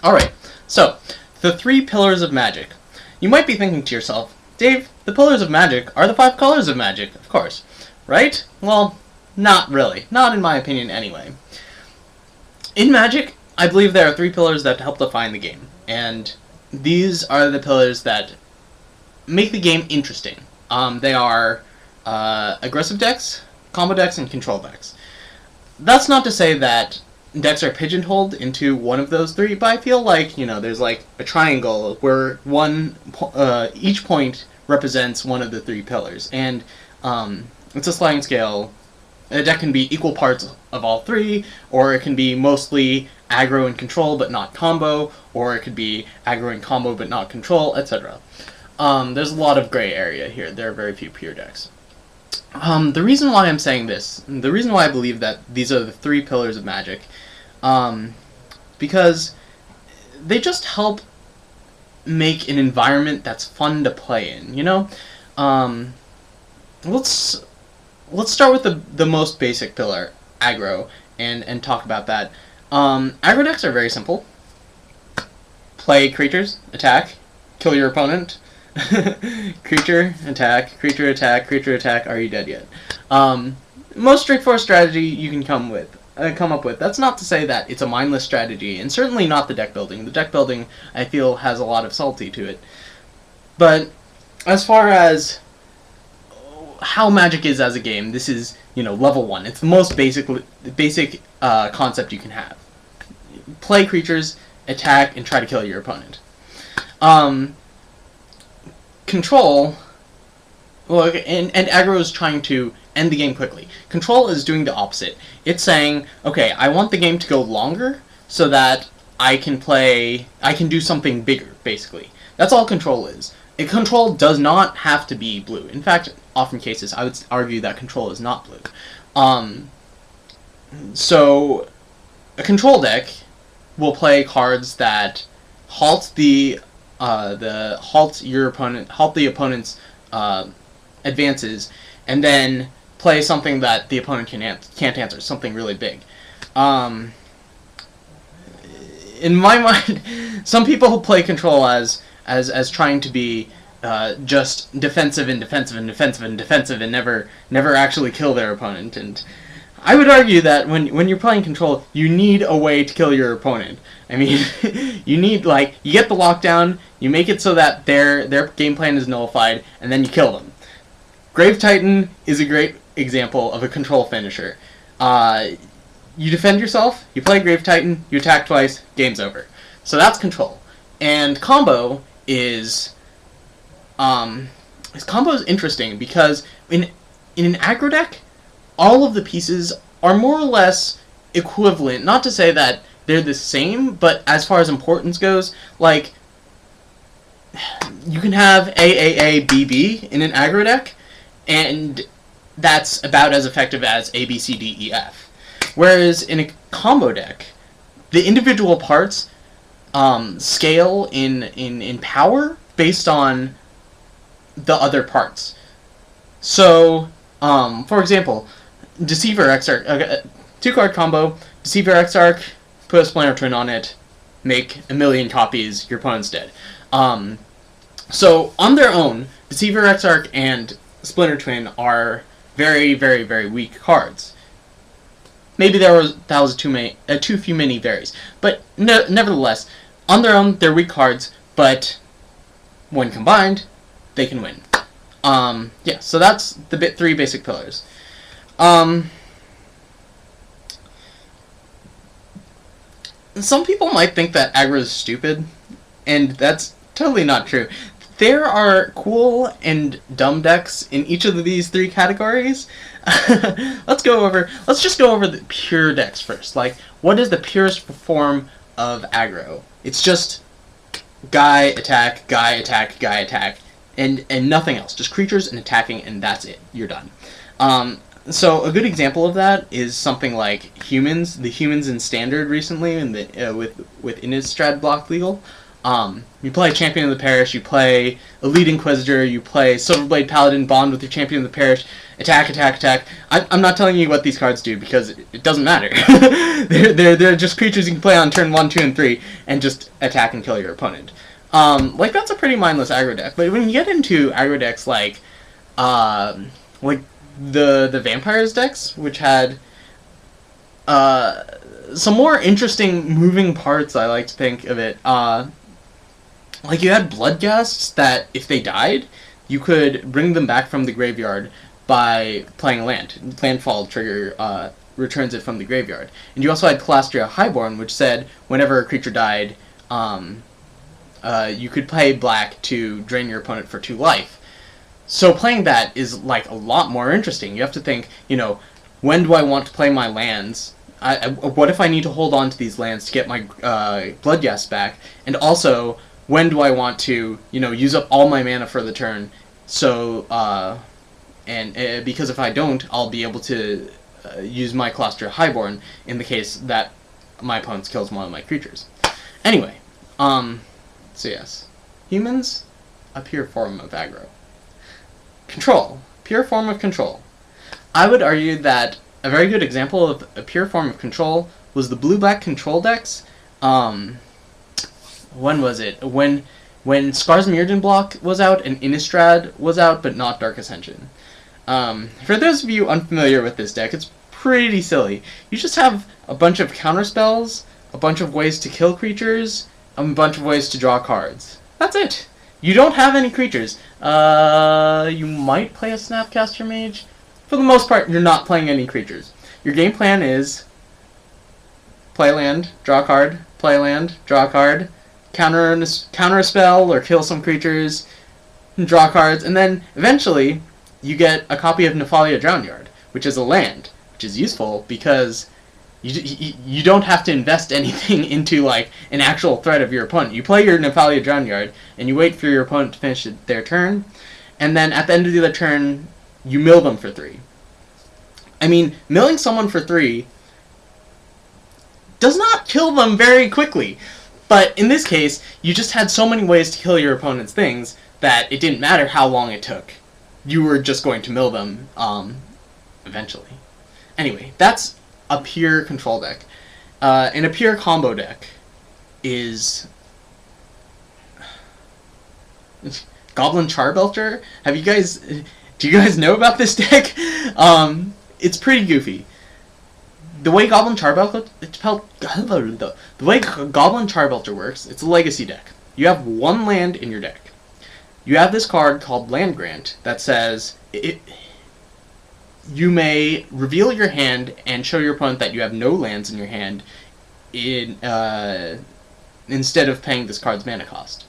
Alright, so, the 3 pillars of magic. You might be thinking to yourself, Dave, the pillars of magic are the 5 colors of magic, of course. Right? Well, not really. Not in my opinion anyway. In Magic, I believe there are 3 pillars that help define the game. And these are the pillars that make the game interesting. They are aggressive decks, combo decks, and control decks. That's not to say that decks are pigeonholed into one of those 3, but I feel like, there's like a triangle where each point represents one of the 3 pillars. And it's a sliding scale. A deck can be equal parts of all 3, or it can be mostly aggro and control but not combo, or it could be aggro and combo but not control, etc. There's a lot of gray area here. There are very few pure decks. The reason why I'm saying this, the reason why I believe that these are the 3 pillars of Magic, because they just help make an environment that's fun to play in, Let's start with the most basic pillar, aggro, and talk about that. Aggro decks are very simple. Play creatures, attack, kill your opponent. Creature, attack, creature, attack, creature, attack, are you dead yet? Most straightforward strategy you can come up with. That's not to say that it's a mindless strategy, and certainly not the deck building. The deck building, I feel, has a lot of subtlety to it. But as far as how Magic is as a game, this is, level 1. It's the most basic concept you can have. Play creatures, attack, and try to kill your opponent. Control, and aggro is trying to end the game quickly. Control is doing the opposite. It's saying, okay, I want the game to go longer so that I can do something bigger, basically. That's all control is. Control does not have to be blue. In fact, often cases, I would argue that control is not blue. So, a control deck will play cards that halt the opponent's advances, and then play something that the opponent can't answer, something really big. In my mind, some people play control as trying to be just defensive and defensive and defensive and defensive and never actually kill their opponent. And I would argue that when you're playing control, you need a way to kill your opponent. I mean, you need, you get the lockdown, you make it so that their game plan is nullified, and then you kill them. Grave Titan is a great example of a control finisher. You defend yourself, you play Grave Titan, you attack twice, game's over. So that's control. And combo is interesting because in an aggro deck, all of the pieces are more or less equivalent. Not to say that they're the same, but as far as importance goes, you can have AAABB in an aggro deck, and that's about as effective as ABCDEF. Whereas in a combo deck, the individual parts scale in power based on the other parts. So, for example, Deceiver Exarch, 2-card combo, Deceiver Exarch, put a Splinter Twin on it, make 1,000,000 copies, your opponent's dead. So, on their own, Deceiver Exarch and Splinter Twin are very, very, very weak cards. Maybe that was too few many varies. But nevertheless, on their own, they're weak cards, but when combined, they can win. Yeah, so that's the 3 basic pillars. Some people might think that aggro is stupid, and that's totally not true. There are cool and dumb decks in each of these 3 categories. Let's just go over the pure decks first. What is the purest form of aggro? It's just guy, attack, guy, attack, guy, attack, and nothing else. Just creatures and attacking, and that's it. You're done. So a good example of that is something like humans. The humans in Standard recently, with Innistrad block legal. You play Champion of the Parish, you play Elite Inquisitor, you play Silverblade Paladin, bond with your Champion of the Parish, attack, attack, attack. I'm not telling you what these cards do because it doesn't matter. they're just creatures you can play on turn 1, 2, and 3 and just attack and kill your opponent. Like, that's a pretty mindless aggro deck, but when you get into aggro decks like the Vampires decks, which had some more interesting moving parts, I like to think of it. Like, you had Bloodghasts that, if they died, you could bring them back from the graveyard by playing a land. Landfall trigger returns it from the graveyard. And you also had Calastria Highborn, which said whenever a creature died, you could play black to drain your opponent for 2 life. So playing that is, like, a lot more interesting. You have to think, you know, when do I want to play my lands? What if I need to hold on to these lands to get my Bloodghast back? And also, when do I want to, you know, use up all my mana for the turn? So, because if I don't, I'll be able to use my Calastria Highborn in the case that my opponent kills one of my creatures. Anyway, so yes, humans, a pure form of aggro. Control, pure form of control. I would argue that a very good example of a pure form of control was the blue-black control decks. When was it? When Skar's Mirrodin block was out and Innistrad was out, but not Dark Ascension. For those of you unfamiliar with this deck, it's pretty silly. You just have a bunch of counterspells, a bunch of ways to kill creatures, a bunch of ways to draw cards. That's it. You don't have any creatures. You might play a Snapcaster Mage. For the most part, you're not playing any creatures. Your game plan is play land, draw a card, play land, draw a card, counter a spell or kill some creatures, draw cards, and then eventually you get a copy of Nephalia Drownyard, which is a land, which is useful because you don't have to invest anything into, like, an actual threat of your opponent. You play your Nephalia Drownyard, and you wait for your opponent to finish their turn, and then at the end of the turn, you mill them for 3. I mean, milling someone for 3 does not kill them very quickly, but in this case, you just had so many ways to kill your opponent's things that it didn't matter how long it took. You were just going to mill them, eventually. Anyway, that's a pure control deck. And a pure combo deck is Goblin Charbelcher. Do you guys know about this deck? It's pretty goofy. The way Goblin Charbelcher works, it's a legacy deck. You have 1 land in your deck. You have this card called Land Grant that says you may reveal your hand and show your opponent that you have no lands in your hand instead of paying this card's mana cost.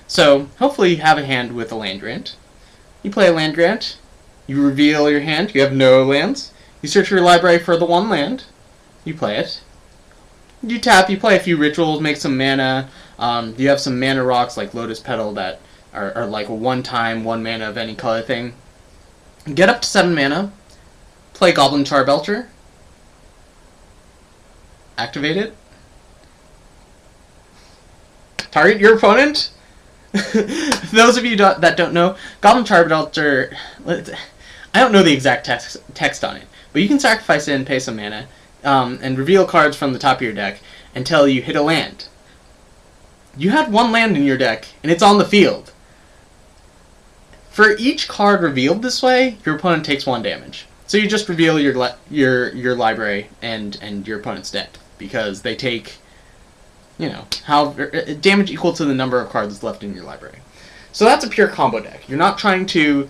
So, hopefully you have a hand with a Land Grant. You play a Land Grant, you reveal your hand, you have no lands, you search your library for the 1 land, you play it, you tap, you play a few rituals, make some mana, you have some mana rocks like Lotus Petal that are like a 1-time, 1 mana of any color thing. Get up to 7 mana, play Goblin Charbelcher, activate it, target your opponent. Those of you that don't know, Goblin Charbelcher, I don't know the exact text on it, but you can sacrifice it and pay some mana, and reveal cards from the top of your deck until you hit a land. You had 1 land in your deck, and it's on the field. For each card revealed this way, your opponent takes 1 damage. So you just reveal your library and your opponent's dead, because they take, you know, damage equal to the number of cards left in your library. So that's a pure combo deck. You're not trying to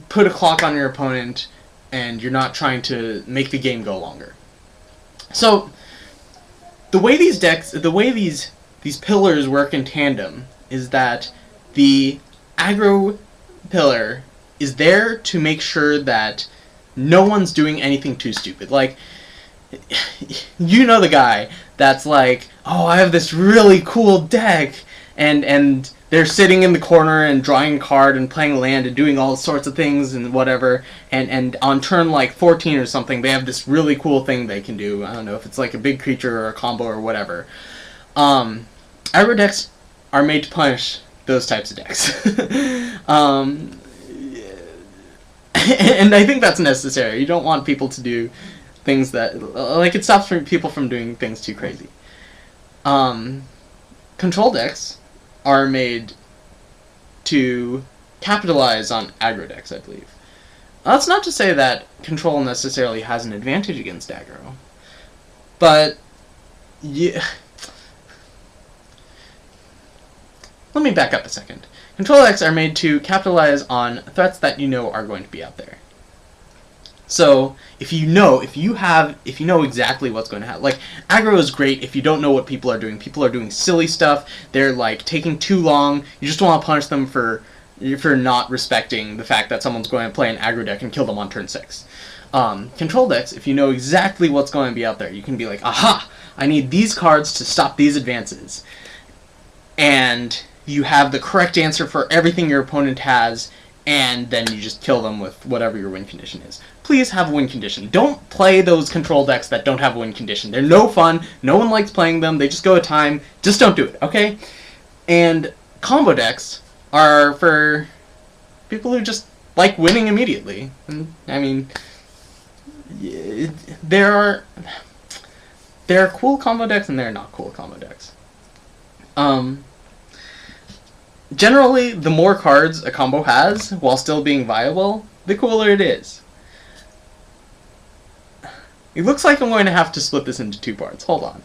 put a clock on your opponent, and you're not trying to make the game go longer. So the way these pillars work in tandem is that the aggro pillar is there to make sure that no one's doing anything too stupid. Like, you know the guy that's like, oh, I have this really cool deck, and they're sitting in the corner and drawing a card and playing land and doing all sorts of things and whatever, and on turn like 14 or something, they have this really cool thing they can do. I don't know if it's like a big creature or a combo or whatever. Aggro decks are made to punish those types of decks. And I think that's necessary. You don't want people to do things that, like, it stops people from doing things too crazy. Control decks are made to capitalize on aggro decks, I believe. That's not to say that control necessarily has an advantage against aggro, but yeah. Let me back up a second. Control decks are made to capitalize on threats that you know are going to be out there. So if you know exactly what's going to happen, like, aggro is great if you don't know what people are doing. People are doing silly stuff. They're like taking too long. You just want to punish them for not respecting the fact that someone's going to play an aggro deck and kill them on turn 6. Control decks, if you know exactly what's going to be out there, you can be like, aha, I need these cards to stop these advances. And you have the correct answer for everything your opponent has, and then you just kill them with whatever your win condition is. Please have a win condition. Don't play those control decks that don't have a win condition. They're no fun. No one likes playing them. They just go a time. Just don't do it, okay? And combo decks are for people who just like winning immediately. And, I mean, there are cool combo decks and there are not cool combo decks. Generally, the more cards a combo has, while still being viable, the cooler it is. It looks like I'm going to have to split this into 2 parts. Hold on.